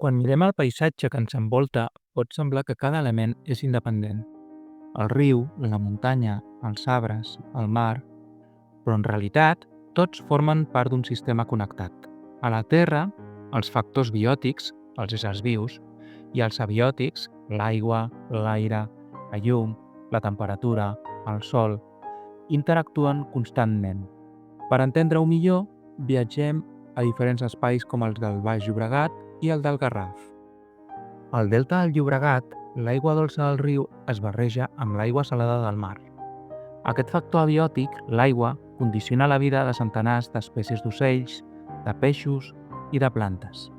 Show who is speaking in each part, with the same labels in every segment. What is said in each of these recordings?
Speaker 1: Quan mirem el paisatge que ens envolta, pot semblar que cada element és independent. El riu, la muntanya, els arbres, el mar... Però en realitat, tots formen part d'un sistema connectat. A la Terra, els factors biòtics, els éssers vius, i els abiòtics, l'aigua, l'aire, la llum, la temperatura, el sol, interactuen constantment. Per entendre-ho millor, viatgem a diferents espais com els del Baix Llobregat i el del Garraf. Al delta del Llobregat, l'aigua dolça del riu es barreja amb l'aigua salada del mar. Aquest factor abiòtic, l'aigua, condiciona la vida de centenars d'espècies d'ocells, de peixos i de plantes.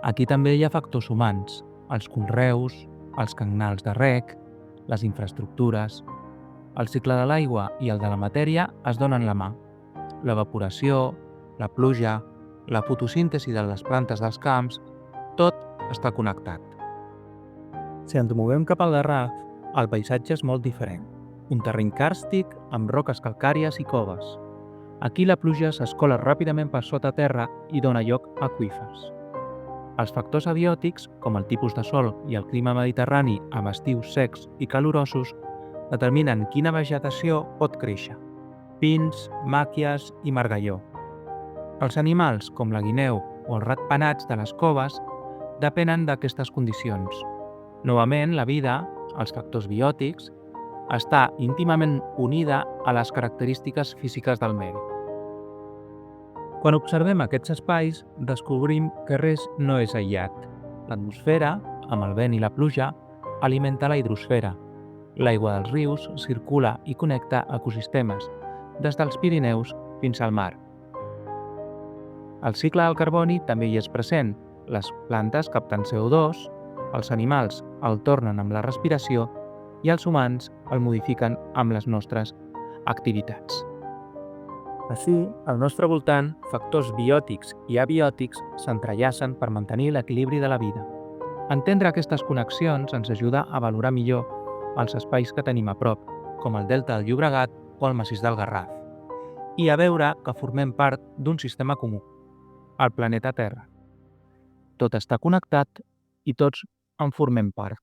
Speaker 1: Aquí també hi ha factors humans, els conreus, els canals de reg, les infraestructures. El cicle de l'aigua i el de la matèria es donen la mà. L'evaporació, la pluja, la fotosíntesi de les plantes dels camps, tot està connectat. Si ens movem cap al Garraf, el paisatge és molt diferent. Un terreny càrstic amb roques calcàries i coves. Aquí la pluja s'escola ràpidament per sota terra i dona lloc a aqüífers. Els factors abiòtics, com el tipus de sol i el clima mediterrani amb estius secs i calorosos, determinen quina vegetació pot créixer: pins, màquies i margalló. Els animals, com la guineu o els ratpenats de les coves, depenen d'aquestes condicions. Novament, la vida, els factors biòtics, està íntimament unida a les característiques físiques del medi. Quan observem aquests espais, descobrim que res no és aïllat. L'atmosfera, amb el vent i la pluja, alimenta la hidrosfera. L'aigua dels rius circula i connecta ecosistemes, des dels Pirineus fins al mar. El cicle del carboni també hi és present. Les plantes capten CO2, els animals el tornen amb la respiració i els humans el modifiquen amb les nostres activitats. Així, al nostre voltant, factors biòtics i abiòtics s'entrellacen per mantenir l'equilibri de la vida. Entendre aquestes connexions ens ajuda a valorar millor els espais que tenim a prop, com el delta del Llobregat o el massís del Garraf, i a veure que formem part d'un sistema comú, el planeta Terra. Tot està connectat i tots en formem part.